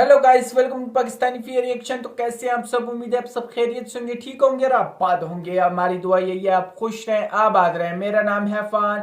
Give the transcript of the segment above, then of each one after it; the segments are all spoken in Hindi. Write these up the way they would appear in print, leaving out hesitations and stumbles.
Hello guys, welcome to Pakistani fear reaction. तो कैसे हैं आप सब? उम्मीद है आप सब खैरियत से होंगे, ठीक होंगे और आबाद होंगे। हमारी दुआ यही है आप खुश रहें, आबाद रहें। मेरा नाम है फान।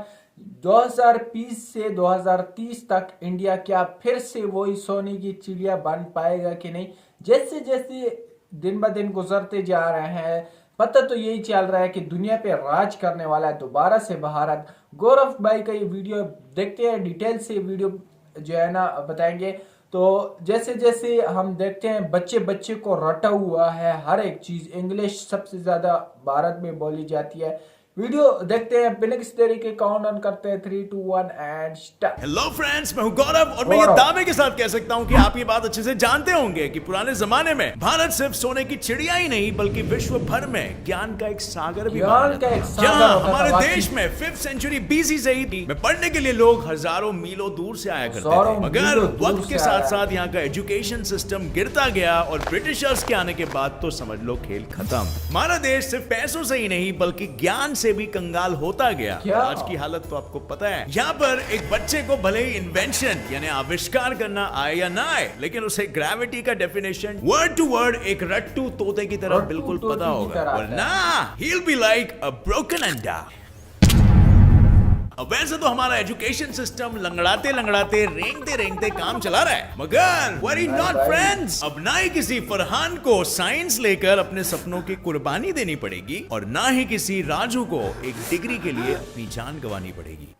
2020 से 2030 तक इंडिया क्या फिर से वही सोने की चिड़िया बन पाएगा कि नहीं? जैसे जैसे दिन ब दिन गुजरते जा रहे हैं, पता तो यही चल रहा है कि दुनिया पे राज करने वाला है दोबारा से भारत। गौरव भाई का ये वीडियो देखते हैं, डिटेल से वीडियो जो है ना बताएंगे। तो जैसे जैसे हम देखते हैं बच्चे बच्चे को रटा हुआ है, हर एक चीज इंग्लिश सबसे ज्यादा भारत में बोली जाती है। वीडियो देखते हैं, बिना किसी तरीके काउंट ऑन करते हैं 3 2 1 एंड स्टार्ट। हेलो फ्रेंड्स, मैं हूं गौरव और मैं ये दावे के साथ कह सकता हूं कि आप ये बात अच्छे से जानते होंगे कि पुराने जमाने में भारत सिर्फ सोने की चिड़िया ही नहीं बल्कि विश्व भर में ज्ञान का एक सागर भी हमारे देश में 5th सेंचुरी बीसी से ही में पढ़ने के लिए लोग हजारों मीलों दूर से आया करते थे। मगर वक्त के साथ साथ यहाँ का एजुकेशन सिस्टम गिरता गया और ब्रिटिशर्स के आने के बाद तो समझ लो खेल खत्म। हमारा देश सिर्फ पैसों से ही नहीं बल्कि ज्ञान से भी कंगाल होता गया। आज की हालत तो आपको पता है। यहाँ पर एक बच्चे को भले ही इन्वेंशन यानी आविष्कार करना आए या ना आए, लेकिन उसे ग्रेविटी का डेफिनेशन वर्ड टू वर्ड एक रट्टू तोते की तरह बिल्कुल पता होगा, वरना he'll be like a broken अंडा। अब वैसे तो हमारा एजुकेशन सिस्टम लंगड़ाते लंगड़ाते रेंगते रेंगते काम चला रहा है, मगर वरी नॉट फ्रेंड्स, अब ना ही किसी फरहान को साइंस लेकर अपने सपनों की कुर्बानी देनी पड़ेगी और ना ही किसी राजू को एक डिग्री के लिए अपनी जान गंवानी पड़ेगी।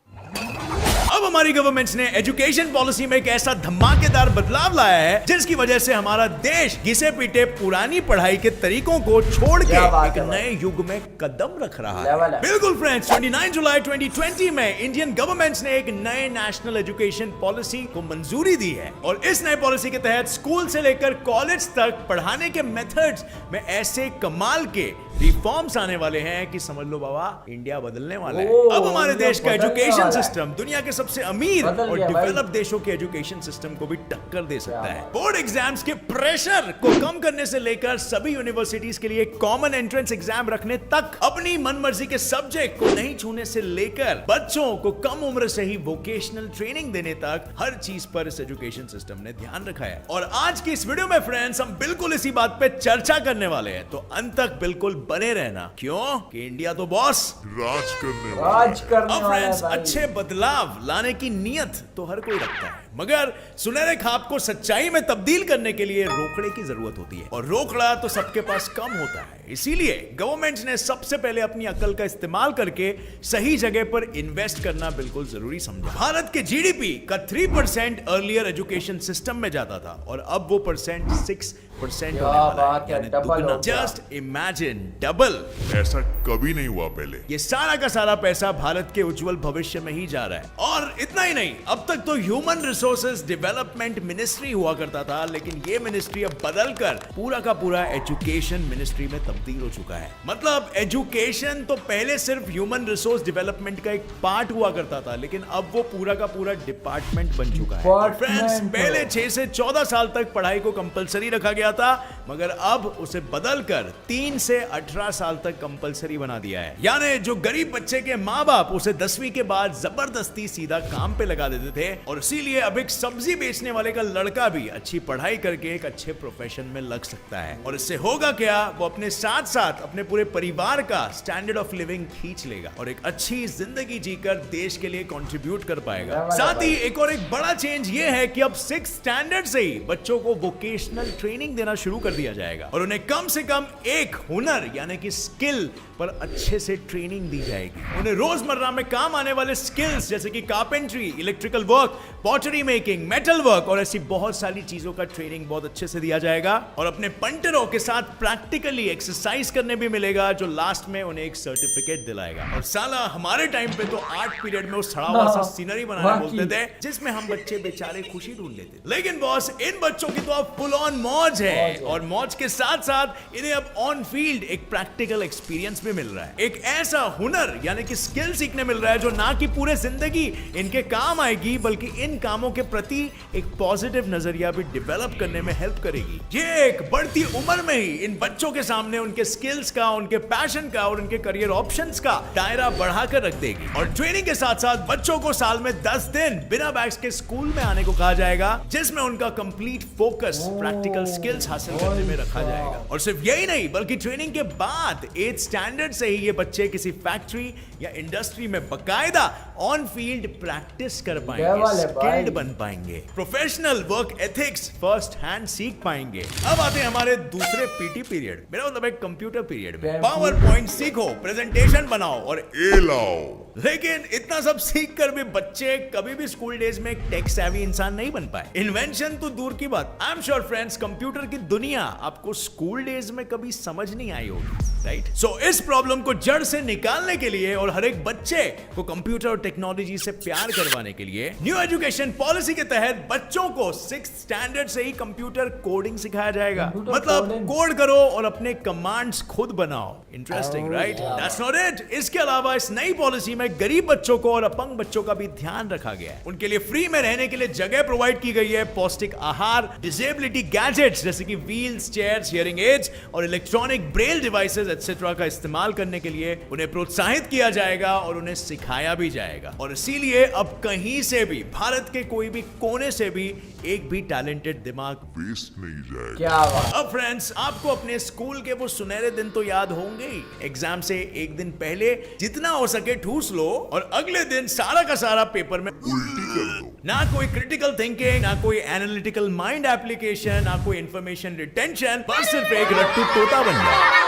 अब हमारी गवर्नमेंट ने एजुकेशन पॉलिसी में एक ऐसा धमाकेदार बदलाव लाया है जिसकी वजह से हमारा देश घिसे पीटे पुरानी पढ़ाई के तरीकों को छोड़ के एक नए युग में कदम रख रहा है। बिल्कुल फ्रेंड्स, 29 जुलाई 2020 में इंडियन गवर्नमेंट ने एक नए नेशनल एजुकेशन पॉलिसी को मंजूरी दी है और इस नए पॉलिसी के तहत स्कूल से लेकर कॉलेज तक पढ़ाने के मेथड्स में ऐसे कमाल के रिफॉर्म्स आने वाले हैं कि समझ लो बाबा, इंडिया बदलने वाला है। अब हमारे देश का एजुकेशन सिस्टम दुनिया के सबसे अमीर और डेवलप देशों के एजुकेशन सिस्टम को भी टक्कर दे सकता है। बोर्ड एग्जाम्स के प्रेशर को कम करने से लेकर सभी यूनिवर्सिटीज के लिए कॉमन एंट्रेंस एग्जाम रखने तक, अपनी मनमर्जी के सब्जेक्ट को नहीं छूने से लेकर बच्चों को कम उम्र से ही वोकेशनल ट्रेनिंग देने तक हर चीज पर इस एजुकेशन सिस्टम ने ध्यान रखा है। और आज की इस वीडियो में फ्रेंड्स हम बिल्कुल इसी बात पे चर्चा करने वाले हैं, तो अंत तक बिल्कुल बने रहना। क्यों कि इंडिया तो बॉस राज करने वाला। अब फ्रेंड्स, अच्छे बदलाव लाने की नियत तो हर कोई रखता है, मगर सुनहरे ख्वाब को सच्चाई में तब्दील करने के लिए रोकड़े की जरूरत होती है और रोकड़ा तो सबके पास कम होता है। इसीलिए गवर्नमेंट ने सबसे पहले अपनी अकल का इस्तेमाल करके सही जगह पर इन्वेस्ट करना बिल्कुल जरूरी समझा। भारत के जीडीपी का 3% अर्लियर एजुकेशन सिस्टम में जाता था और अब वो परसेंट 6% होने वाला है, यानी दुगना। Just imagine, double. ऐसा कभी नहीं हुआ पहले। ये सारा का सारा पैसा भारत के उज्जवल भविष्य में ही जा रहा है। और इतना ही नहीं, अब तक तो ह्यूमन रिसोर्सेज डेवलपमेंट मिनिस्ट्री हुआ करता था, लेकिन ये मिनिस्ट्री अब बदलकर पूरा का पूरा एजुकेशन मिनिस्ट्री में तब्दील हो चुका है। मतलब एजुकेशन तो पहले सिर्फ ह्यूमन रिसोर्स डेवलपमेंट का एक पार्ट हुआ करता था, लेकिन अब वो पूरा का पूरा डिपार्टमेंट बन चुका है। फ्रेंड्स, पहले 6 से 14 साल तक पढ़ाई को कंपलसरी रखा गया था, मगर अब उसे बदलकर 3 से 18 साल तक कंपलसरी बना दिया है। यानी जो गरीब बच्चे के माँ बाप उसे 10वीं के बाद जबरदस्ती सीधा काम पे लगा देते थे, और इसीलिए अब एक सब्जी बेचने वाले का लड़का भी अच्छी पढ़ाई करके एक अच्छे प्रोफेशन में लग सकता है। और इससे होगा क्या, वो अपने साथ साथ अपने पूरे परिवार का स्टैंडर्ड ऑफ लिविंग खींच लेगा और एक अच्छी जिंदगी जीकर देश के लिए कंट्रीब्यूट कर पाएगा। साथ ही एक और एक बड़ा चेंज ये है कि अब 6th स्टैंडर्ड से ही बच्चों को वोकेशनल ट्रेनिंग देना शुरू कर दिया जाएगा और उन्हें कम से कम एक हुनर यानी कि स्किल पर अच्छे से ट्रेनिंग दी जाएगी। उन्हें रोजमर्रा में काम आने वाले स्किल्स जैसे कि carpentry, electrical work, pottery making, metal work और ऐसी बहुत सारी चीजों का ट्रेनिंग बहुत अच्छे से दिया जाएगा। और अपने पंटरों के साथ प्रैक्टिकली एक्सरसाइज करने भी मिलेगा, जो लास्ट में उन्हें एक सर्टिफिकेट दिलाएगा। और साला हमारे टाइम पे तो आर्ट पीरियड में वो सड़ा हुआ सा सीनरी बनाने बोलते थे, जिसमें हम बच्चे बेचारे खुशी ढूंढ लेते थे। लेकिन बॉस, इन बच्चों की तो अब फुल ऑन मौज है, और मौज के साथ साथ इन्हें अब ऑन फील्ड एक प्रैक्टिकल एक्सपीरियंस भी मिल रहा है। एक ऐसा हुनर यानी कि स्किल सीखने मिल रहा है जो ना कि पूरे जिंदगी इनके काम आएगी, बल्कि इन कामों ख्वाबों के प्रति एक पॉजिटिव नजरिया भी डेवलप करने में हेल्प करेगी। ये एक बढ़ती उम्र में ही इन बच्चों के सामने उनके स्किल्स का, उनके पैशन का और उनके करियर ऑप्शंस का दायरा बढ़ाकर रख देगी। और ट्रेनिंग के साथ साथ बच्चों को साल में 10 दिन बिना बैग्स के स्कूल में आने को कहा जाएगा, जिसमें उनका कंप्लीट फोकस प्रैक्टिकल स्किल्स हासिल करने में रखा जाएगा। और सिर्फ यही नहीं, बल्कि ट्रेनिंग के बाद 8th स्टैंडर्ड से ही ये बच्चे किसी फैक्ट्री या इंडस्ट्री में बकायदा ऑन फील्ड प्रैक्टिस कर पाएंगे, स्किल्ड बन पाएंगे, professional work ethics first hand सीख पाएंगे। अब आते हैं हमारे दूसरे पीटी पीरियड, मेरा मतलब एक कंप्यूटर पीरियड में। पावर पॉइंट सीखो, प्रेजेंटेशन बनाओ और ए लाओ। लेकिन इतना सब सीख कर भी बच्चे कभी भी स्कूल डेज में एक टेक सेवी इंसान नहीं बन पाए। इन्वेंशन तो दूर की बात, I am sure friends, computer की दुनिया आपको स्कूल डेज में कभी समझ नहीं आई होगी, राइट? सो इस प्रॉब्लम को जड़ से निकालने के लिए और हर एक बच्चे को कंप्यूटर और टेक्नोलॉजी से प्यार करवाने के लिए न्यू एजुकेशन पॉलिसी के तहत बच्चों को 6th स्टैंडर्ड से ही कंप्यूटर कोडिंग सिखाया जाएगा। मतलब कोड करो और अपने कमांड्स खुद बनाओ। Interesting, right? That's not it. इसके अलावा इस नई पॉलिसी में गरीब बच्चों को और अपंग बच्चों का भी ध्यान रखा गया है। उनके लिए फ्री में रहने के लिए जगह प्रोवाइड की गई है, पौष्टिक आहार, डिसेबिलिटी गैजेट्स जैसे कि व्हील्स, चेयर्स, हियरिंग एड्स और इलेक्ट्रॉनिक ब्रेल डिवाइसेस एटसेट्रा का इस्तेमाल करने के लिए उन्हें प्रोत्साहित किया जाएगा और उन्हें सिखाया भी जाएगा। और इसीलिए अब कहीं से भी, भारत के कोई भी कोने से भी एक भी टैलेंटेड दिमाग वेस्ट नहीं जाएगा। क्या बात। अब फ्रेंड्स, आपको अपने स्कूल के वो सुनहरे दिन तो याद होंगे ही। एग्जाम से एक दिन पहले जितना हो सके ठूस लो और अगले दिन सारा का सारा पेपर में उल्टी कर दो। ना कोई क्रिटिकल थिंकिंग, ना कोई एनालिटिकल माइंड एप्लीकेशन, ना कोई इंफॉर्मेशन रिटेंशन, बस सिर्फ एक रट्टू तोता बन जाए।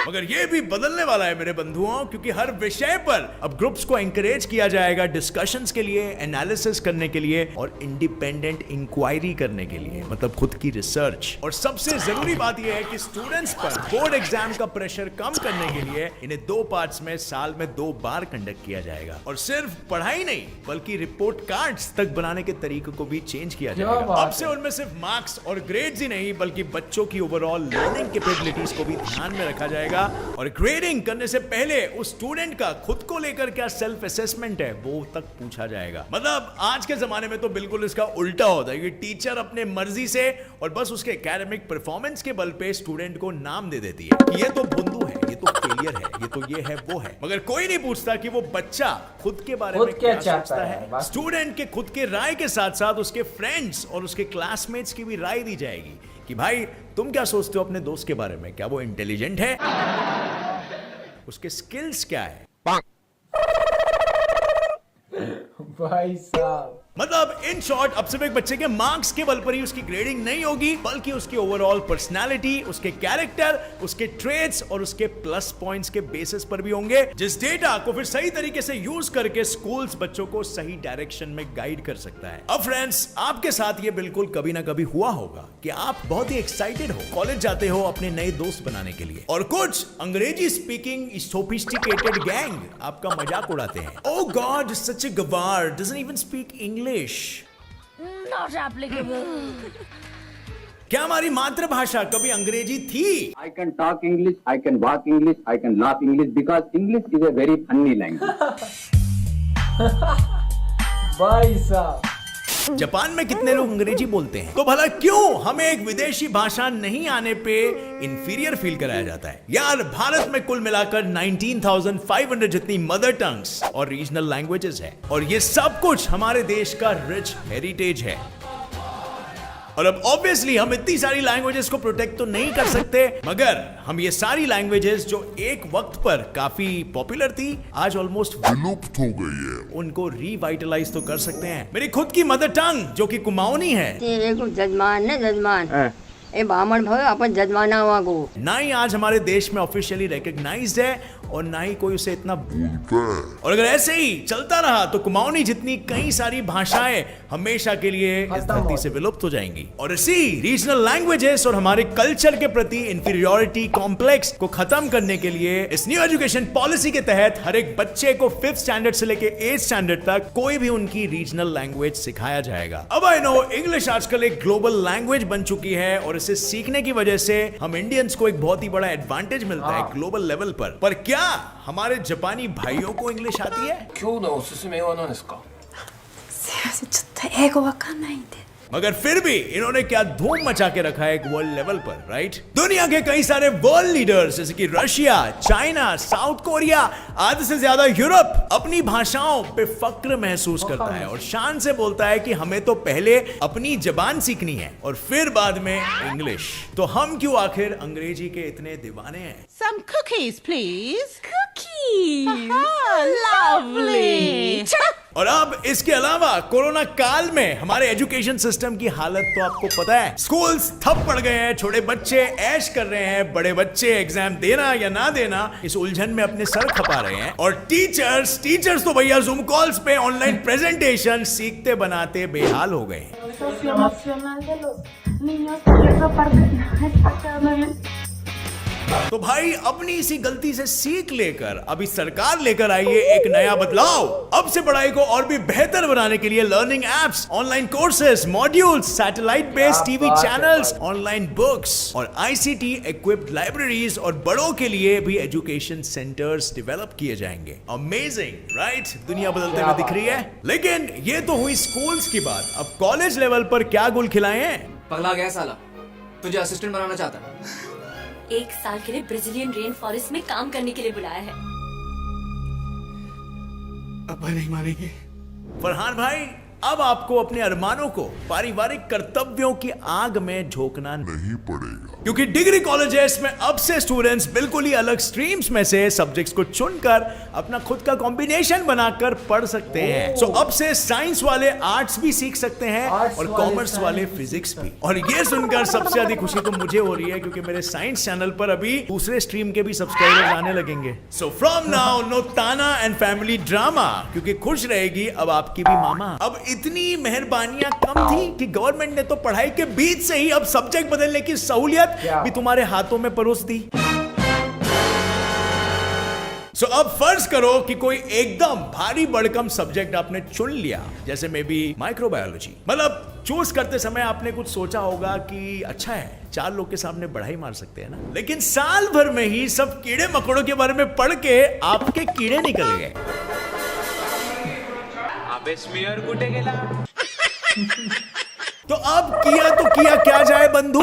मगर ये भी बदलने वाला है मेरे बंधुओं, क्योंकि हर विषय पर अब ग्रुप्स को एनकरेज किया जाएगा डिस्कशंस के लिए, एनालिसिस करने के लिए और इंडिपेंडेंट इंक्वायरी करने के लिए, मतलब खुद की रिसर्च। और सबसे जरूरी बात यह है कि स्टूडेंट्स पर बोर्ड एग्जाम का प्रेशर कम करने के लिए इन्हें 2 पार्ट्स में साल में 2 बार कंडक्ट किया जाएगा। और सिर्फ पढ़ाई नहीं, बल्कि रिपोर्ट कार्ड्स तक बनाने के तरीके को भी चेंज किया जाएगा। अब से उनमें सिर्फ मार्क्स और ग्रेड्स ही नहीं, बल्कि बच्चों की ओवरऑल लर्निंग कैपेबिलिटीज को भी ध्यान में रखा जाएगा। और ग्रेडिंग करने से पहले उस स्टूडेंट का खुद को लेकर क्या सेल्फ असेसमेंट है वो तक पूछा जाएगा। मतलब आज के जमाने में तो बिल्कुल इसका उल्टा होता है कि टीचर अपने मर्जी से और बस उसके एकेडमिक परफॉर्मेंस के बल पे स्टूडेंट को नाम दे देती है कि ये तो बुंदू है, ये तो फेलियर है, ये तो ये है, वो है। मगर कोई नहीं पूछता कि वो बच्चा खुद के बारे में क्या सोचता है। स्टूडेंट के खुद के राय के साथ साथ उसके फ्रेंड्स और उसके क्लासमेट्स की भी राय दी जाएगी कि भाई तुम क्या सोचते हो अपने दोस्त के बारे में, क्या वो इंटेलिजेंट है, उसके स्किल्स क्या है। भाई साहब, मतलब इन शॉर्ट, अब सिर्फ एक बच्चे के मार्क्स के बल पर ही उसकी ग्रेडिंग नहीं होगी, बल्कि उसकी ओवरऑल पर्सनालिटी, उसके कैरेक्टर, उसके ट्रेड्स और उसके प्लस पॉइंट्स के बेसिस पर भी होंगे, जिस डेटा को फिर सही तरीके से यूज करके स्कूल्स बच्चों को सही डायरेक्शन में गाइड कर सकता है। अब फ्रेंड्स, आपके साथ ये बिल्कुल कभी ना कभी हुआ होगा कि आप बहुत ही एक्साइटेड हो, कॉलेज जाते हो अपने नए दोस्त बनाने के लिए, और कुछ अंग्रेजी स्पीकिंग सोफिस्टिकेटेड गैंग आपका मजाक उड़ाते हैं। ओह गॉड, सच अ गवार, doesn't even speak English. Not applicable. क्या हमारी मातृभाषा कभी अंग्रेजी थी? I can talk English, I can walk English, I can laugh English because English is a very funny language. भाई साहब, जापान में कितने लोग अंग्रेजी बोलते हैं? तो भला क्यों हमें एक विदेशी भाषा नहीं आने पे इंफीरियर फील कराया जाता है? यार, भारत में कुल मिलाकर 19,500 जितनी मदर टंग्स और रीजनल लैंग्वेजेस है, और ये सब कुछ हमारे देश का रिच हेरिटेज है। और अब ऑब्वियसली हम इतनी सारी लैंग्वेजेस को प्रोटेक्ट तो नहीं कर सकते, मगर हम ये सारी लैंग्वेजेस जो एक वक्त पर काफी पॉपुलर थी, आज ऑलमोस्ट विलुप्त हो गई है। उनको रिवाइटलाइज तो कर सकते हैं। मेरी खुद की मदर टंग जो कि कुमाऊनी है, जजमान ने जजमान ए बामण भयो अपन जजमाना हुआ को ना ही आज हमारे देश में ऑफिशियली रिकॉग्नाइज्ड है और ना ही कोई उसे इतना बोलता है। और अगर ऐसे ही चलता रहा तो कुमाऊनी जितनी कई सारी भाषाएं हमेशा के लिए इस धरती से विलुप्त हो जाएंगी। और इसी रीजनल लैंग्वेजेस और हमारे कल्चर के प्रति इंफीरियरिटी कॉम्प्लेक्स को खत्म करने के लिए इस न्यू एजुकेशन पॉलिसी के तहत हर एक बच्चे को 5th स्टैंडर्ड से लेके 8th स्टैंडर्ड तक कोई भी उनकी रीजनल लैंग्वेज सिखाया जाएगा। अब आई नो इंग्लिश आजकल एक ग्लोबल लैंग्वेज बन चुकी है और इसे सीखने की वजह से हम इंडियंस को एक बहुत ही बड़ा एडवांटेज मिलता है ग्लोबल लेवल पर क्या हमारे जापानी भाइयों को इंग्लिश आती है? 今日のおすすめは何ですか？すいません、ちょっと더 에고가 까나인데. मगर फिर भी इन्होंने क्या धूम मचा के रखा है एक वर्ल्ड लेवल पर, राइट? दुनिया के कई सारे वर्ल्ड लीडर्स जैसे कि रशिया, चाइना, साउथ कोरिया, आधे से ज्यादा यूरोप अपनी भाषाओं पे फक्र महसूस करता है और शान से बोलता है कि हमें तो पहले अपनी जबान सीखनी है और फिर बाद में इंग्लिश। तो हम क्यों आखिर अंग्रेजी के इतने दीवाने हैं? Some cookies, please. Cookies. Lovely. और अब इसके अलावा कोरोना काल में हमारे एजुकेशन सिस्टम की हालत तो आपको पता है। स्कूल्स ठप पड़ गए हैं, छोटे बच्चे ऐश कर रहे हैं, बड़े बच्चे एग्जाम देना या ना देना इस उलझन में अपने सर खपा रहे हैं और टीचर्स तो भैया जूम कॉल्स पे ऑनलाइन प्रेजेंटेशन सीखते बनाते बेहाल हो गए हैं। Socioemocional de los niños y esa parte está muy तो भाई अपनी इसी गलती से सीख लेकर अभी सरकार लेकर आई है एक नया बदलाव। अब से पढ़ाई को और भी बेहतर बनाने के लिए learning apps, online courses, modules, satellite based TV channels, online books और आईसीटी इक्विप्ड लाइब्रेरीज और बड़ों के लिए भी एजुकेशन सेंटर्स डेवलप किए जाएंगे। Amazing, right? दुनिया बदलते हुए दिख रही है। लेकिन ये तो हुई स्कूल्स की बात, अब कॉलेज लेवल पर क्या गुल खिलाए हैं? पगला गया साला, तुझे असिस्टेंट बनाना चाहता है। 1 साल के लिए ब्राजीलियन रेन फॉरेस्ट में काम करने के लिए बुलाया है। अब नहीं मानेंगे। फरहान भाई, अब आपको अपने अरमानों को पारिवारिक कर्तव्यों की आग में झोंकना नहीं पड़ेगा, क्योंकि डिग्री कॉलेजेस में अब से स्टूडेंट्स बिल्कुल ही अलग स्ट्रीम्स में से सब्जेक्ट्स को चुनकर अपना खुद का कॉम्बिनेशन बनाकर पढ़ सकते हैं। सो अब से साइंस वाले आर्ट्स भी सीख सकते हैं और कॉमर्स वाले फिजिक्स भी। और ये सुनकर सबसे अधिक खुशी तो मुझे हो रही है क्योंकि मेरे साइंस चैनल पर अभी दूसरे स्ट्रीम के भी सब्सक्राइबर्स आने लगेंगे। सो फ्रॉम नाउ नो ताना एंड फैमिली ड्रामा, क्योंकि खुश रहेगी अब आपकी भी मामा। अब इतनी मेहरबानियां कम थी कि गवर्नमेंट ने तो पढ़ाई के बीच से ही अब सब्जेक्ट बदलने की सहूलियत भी तुम्हारे हाथों में परोस दी। सो अब फर्ज करो कि कोई एकदम भारी भड़कम सब्जेक्ट आपने चुन लिया, जैसे मे बी माइक्रोबायोलॉजी। मतलब चूज करते समय आपने कुछ सोचा होगा कि अच्छा है 4 लोग के सामने बढ़ाई मार सकते हैं ना, लेकिन साल भर में ही सब कीड़े मकोड़ों के बारे में पढ़ के आपके कीड़े निकल गए। तो अब किया तो किया क्या जाए बंधु,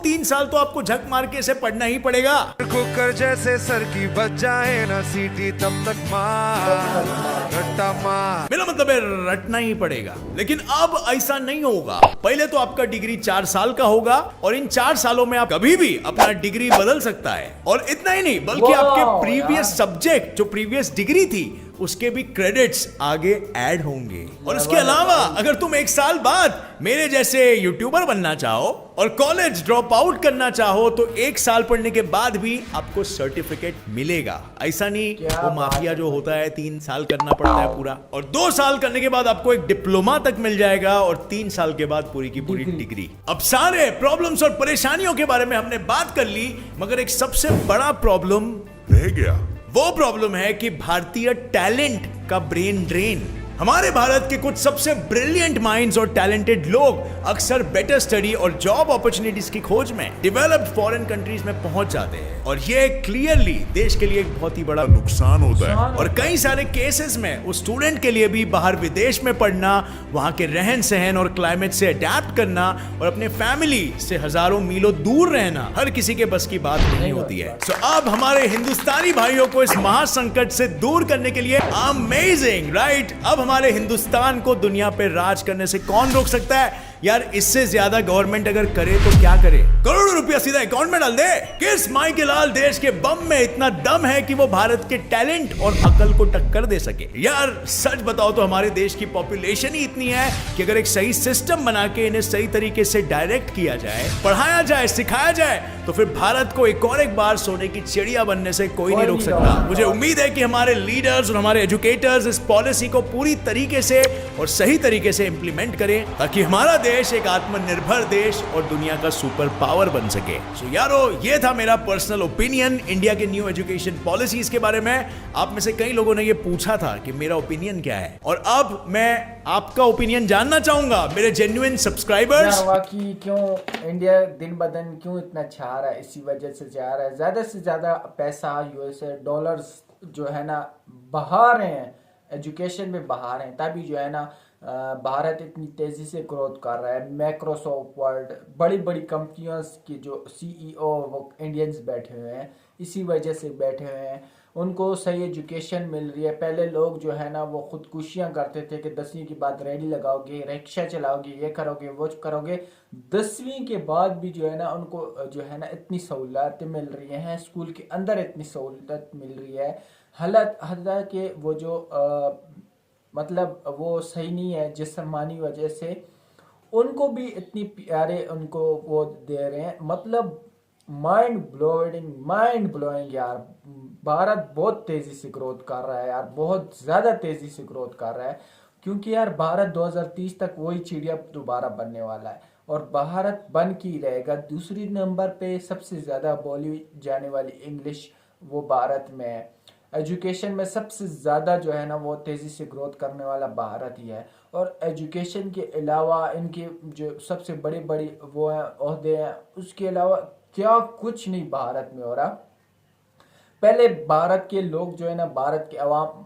3 साल तो आपको झक मार के इसे पढ़ना ही पड़ेगा। कुकर जैसे सर की बच जाए ना सीटी तब तक मार रट्टा मार। मेरा मतलब है रटना ही पड़ेगा। लेकिन अब ऐसा नहीं होगा। पहले तो आपका डिग्री 4 साल का होगा और इन 4 सालों में आप कभी भी अपना डिग्री बदल सकता है। और इतना ही नहीं बल्कि आपके प्रीवियस सब्जेक्ट जो प्रीवियस डिग्री थी उसके भी क्रेडिट्स आगे ऐड होंगे। और इसके अलावा अगर तुम 1 साल बाद मेरे जैसे यूट्यूबर बनना चाहो और कॉलेज ड्रॉप आउट करना चाहो तो 1 साल पढ़ने के बाद भी आपको सर्टिफिकेट मिलेगा। ऐसा नहीं वो माफिया जो होता है 3 साल करना पड़ता है पूरा, और 2 साल करने के बाद आपको एक डिप्लोमा तक मिल जाएगा और 3 साल के बाद पूरी की पूरी डिग्री। अब सारे प्रॉब्लम्स और परेशानियों के बारे में हमने बात कर ली, मगर एक सबसे बड़ा प्रॉब्लम रह गया। वो प्रॉब्लम है कि भारतीय टैलेंट का ब्रेन ड्रेन। हमारे भारत के कुछ सबसे ब्रिलियंट माइंड्स और टैलेंटेड लोग अक्सर बेटर स्टडी और जॉब अपॉर्चुनिटीज की खोज में डेवलप्ड फॉरेन कंट्रीज में पहुंच जाते हैं और ये क्लियरली देश के लिए एक बहुत ही बड़ा नुकसान होता है। और कई सारे केसेस में उस स्टूडेंट के लिए भी बाहर विदेश में पढ़ना, वहां के रहन सहन और क्लाइमेट से अडेप्ट करना और अपने फैमिली से हजारों मीलों दूर रहना हर किसी के बस की बात नहीं होती है। सो अब हमारे हिंदुस्तानी भाइयों को इस महासंकट से दूर करने के लिए अमेजिंग, राइट? अब हमारे हिंदुस्तान को दुनिया पे राज करने से कौन रोक सकता है यार? इससे ज्यादा गवर्नमेंट अगर करे तो क्या करे? करोड़ों रुपया सीधा अकाउंट में डाल दे। किस माई के लाल देश के बम में इतना दम है कि वो भारत के टैलेंट और अकल को टक्कर दे सके? यार सच बताओ तो हमारे देश की पॉपुलेशन ही इतनी है कि अगर एक सही सिस्टम बना के इन्हें सही तरीके से डायरेक्ट किया जाए, पढ़ाया जाए, सिखाया जाए, तो फिर भारत को एक और एक बार सोने की चिड़िया बनने से कोई नहीं रोक सकता। मुझे उम्मीद है कि हमारे लीडर्स और हमारे एजुकेटर्स इस पॉलिसी को पूरी तरीके से और सही तरीके से इंप्लीमेंट करें ताकि हमारा देश एक आत्मनिर्भर देश और दुनिया का सुपर पावर बन सके। सो यारो, ये था मेरा पर्सनल ओपिनियन इंडिया के न्यू एजुकेशन पॉलिसीज के बारे में। आप में से कई लोगों ने ये पूछा था कि मेरा ओपिनियन क्या है, और अब मैं आपका ओपिनियन जानना चाहूंगा मेरे जेन्युइन सब्सक्राइबर्स। कि क्यों इंडिया दिन ब दिन क्यों इतना चाह रहा है? इसी वजह से चाह रहा है ज्यादा से ज्यादा पैसा यूएसए डॉलर्स जो है ना बहा रहे हैं, एजुकेशन में बहा रहे हैं, तभी जो है ना भारत इतनी तेज़ी से ग्रोथ कर रहा है। माइक्रोसॉफ्ट वर्ड, बड़ी बड़ी कंपनियों की जो सीईओ वो इंडियंस बैठे हुए हैं, इसी वजह से बैठे हुए हैं। उनको सही एजुकेशन मिल रही है। पहले लोग जो है ना वो खुदकुशियाँ करते थे कि 10वीं के बाद रेडी लगाओगे, रिक्शा चलाओगे, ये करोगे, वो करोगे। 10वीं के बाद भी जो है ना उनको जो है ना इतनी सहूलतें मिल रही हैं, स्कूल के अंदर इतनी सहूलत मिल रही है। हालांकि वो जो मतलब वो सही नहीं है, जिस्मानी वजह से उनको भी इतनी प्यारे उनको वो दे रहे हैं। मतलब माइंड ब्लोइंग यार। भारत बहुत तेज़ी से ग्रोथ कर रहा है यार, बहुत ज़्यादा तेज़ी से ग्रोथ कर रहा है। क्योंकि यार भारत 2030 तक वही चिड़िया दोबारा बनने वाला है और भारत बन के ही रहेगा। दूसरी नंबर पे सबसे ज़्यादा बोली जाने वाली इंग्लिश वो भारत में है। एजुकेशन में सबसे ज़्यादा जो है ना वो तेज़ी से ग्रोथ करने वाला भारत ही है। और एजुकेशन के अलावा इनके जो सबसे बड़ी बड़ी वो हैं ओहदे हैं, उसके अलावा क्या कुछ नहीं भारत में हो रहा। पहले भारत के लोग जो है ना, भारत के अवाम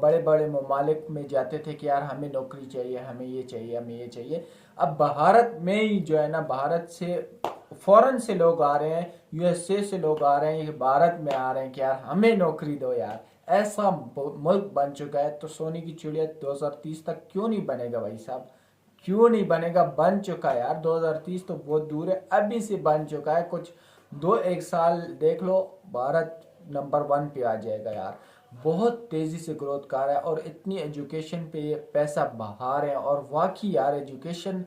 बड़े बड़े ममालिक में जाते थे कि यार हमें नौकरी चाहिए, हमें ये चाहिए, हमें ये चाहिए। अब भारत में ही जो है ना, भारत से फॉरेन से लोग आ रहे हैं, यूएसए से लोग आ रहे हैं, ये भारत में आ रहे हैं कि यार हमें नौकरी दो यार। ऐसा मुल्क बन चुका है। तो सोने की चिड़िया 2030 तक क्यों नहीं बनेगा भाई साहब, क्यों नहीं बनेगा? बन चुका है यार। 2030 तो बहुत दूर है, अभी से बन चुका है। कुछ 2-1 साल देख लो, भारत नंबर 1 पे आ जाएगा यार। बहुत तेज़ी से ग्रोथ कर रहा है और इतनी एजुकेशन पे पैसा बहा रहे हैं। और वाकई यार एजुकेशन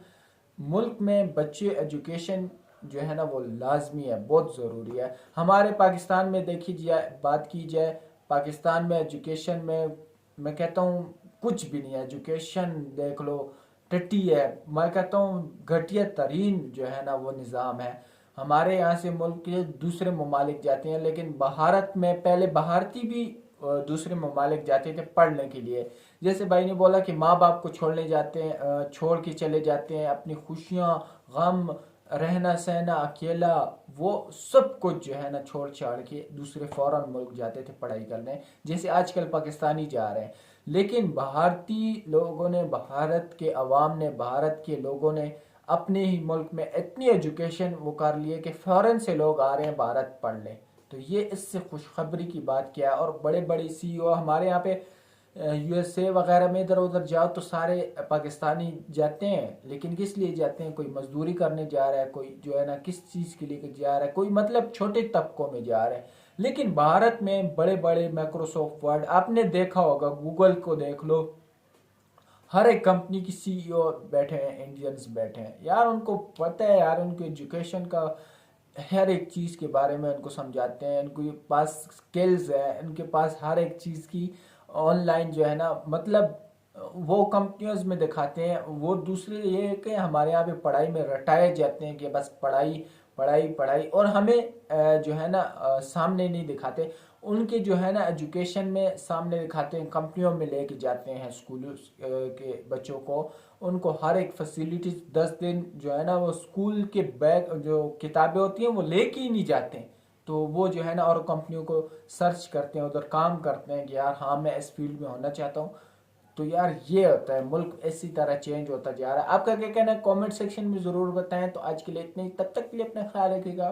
मुल्क में बच्चे एजुकेशन जो है ना वो लाजमी है, बहुत ज़रूरी है। हमारे पाकिस्तान में देखी जाए, बात की जाए, पाकिस्तान में एजुकेशन में मैं कहता हूँ कुछ भी नहीं है। एजुकेशन देख लो, टट्टी है। मैं कहता हूँ घटिया तरीन जो है ना वो निज़ाम है। हमारे यहाँ से मुल्क के दूसरे ममालिक जाते हैं, लेकिन भारत में पहले भारतीय भी दूसरे ममालिक जाते थे पढ़ने के लिए। जैसे भाई ने बोला कि माँ बाप को छोड़ने जाते हैं, छोड़ के चले जाते हैं, अपनी खुशियाँ, गम, रहना सहना, अकेला, वो सब कुछ जो है ना छोड़ छाड़ के दूसरे फॉरेन मुल्क जाते थे पढ़ाई करने, जैसे आजकल पाकिस्तानी जा रहे हैं। लेकिन भारतीय लोगों ने, भारत के अवाम ने, भारत के लोगों ने अपने ही मुल्क में इतनी एजुकेशन वो कर लिए कि फॉरेन से लोग आ रहे हैं भारत पढ़ने। तो ये इससे खुशखबरी की बात क्या है। और बड़े बड़े सीईओ हमारे यहाँ पे यूएसए वगैरह में इधर उधर जाओ तो सारे पाकिस्तानी जाते हैं, लेकिन किस लिए जाते हैं? कोई मजदूरी करने जा रहा है, कोई जो है ना किस चीज़ के लिए जा रहा है, कोई मतलब छोटे तबकों में जा रहे हैं। लेकिन भारत में बड़े बड़े माइक्रोसॉफ्ट वर्ड, आपने देखा होगा, गूगल को देख लो, हर एक कंपनी की सीईओ बैठे हैं, इंडियंस बैठे हैं यार। उनको पता है यार, उनके एजुकेशन का हर एक चीज़ के बारे में उनको समझाते हैं। उनके पास स्किल्स है, उनके पास हर एक चीज़ की ऑनलाइन जो है ना, मतलब वो कंपनियों में दिखाते हैं। वो दूसरे ये है कि हमारे यहाँ पे पढ़ाई में रटाए जाते हैं कि बस पढ़ाई पढ़ाई पढ़ाई, और हमें जो है ना सामने नहीं दिखाते। उनके जो है ना एजुकेशन में सामने दिखाते हैं, कंपनियों में लेके जाते हैं स्कूल के बच्चों को। उनको हर एक फैसिलिटीज 10 दिन जो है ना वो स्कूल के बैग जो किताबें होती हैं वो लेके ही नहीं जाते हैं। तो वो जो है ना और कंपनियों को सर्च करते हैं, उधर काम करते हैं कि यार हाँ मैं इस फील्ड में होना चाहता हूँ। तो यार ये होता है, मुल्क इसी तरह चेंज होता जा रहा है। आपका क्या कहना है कमेंट सेक्शन में ज़रूर बताएं। तो आज के लिए इतने ही, तब तक के लिए अपना ख्याल रखिएगा।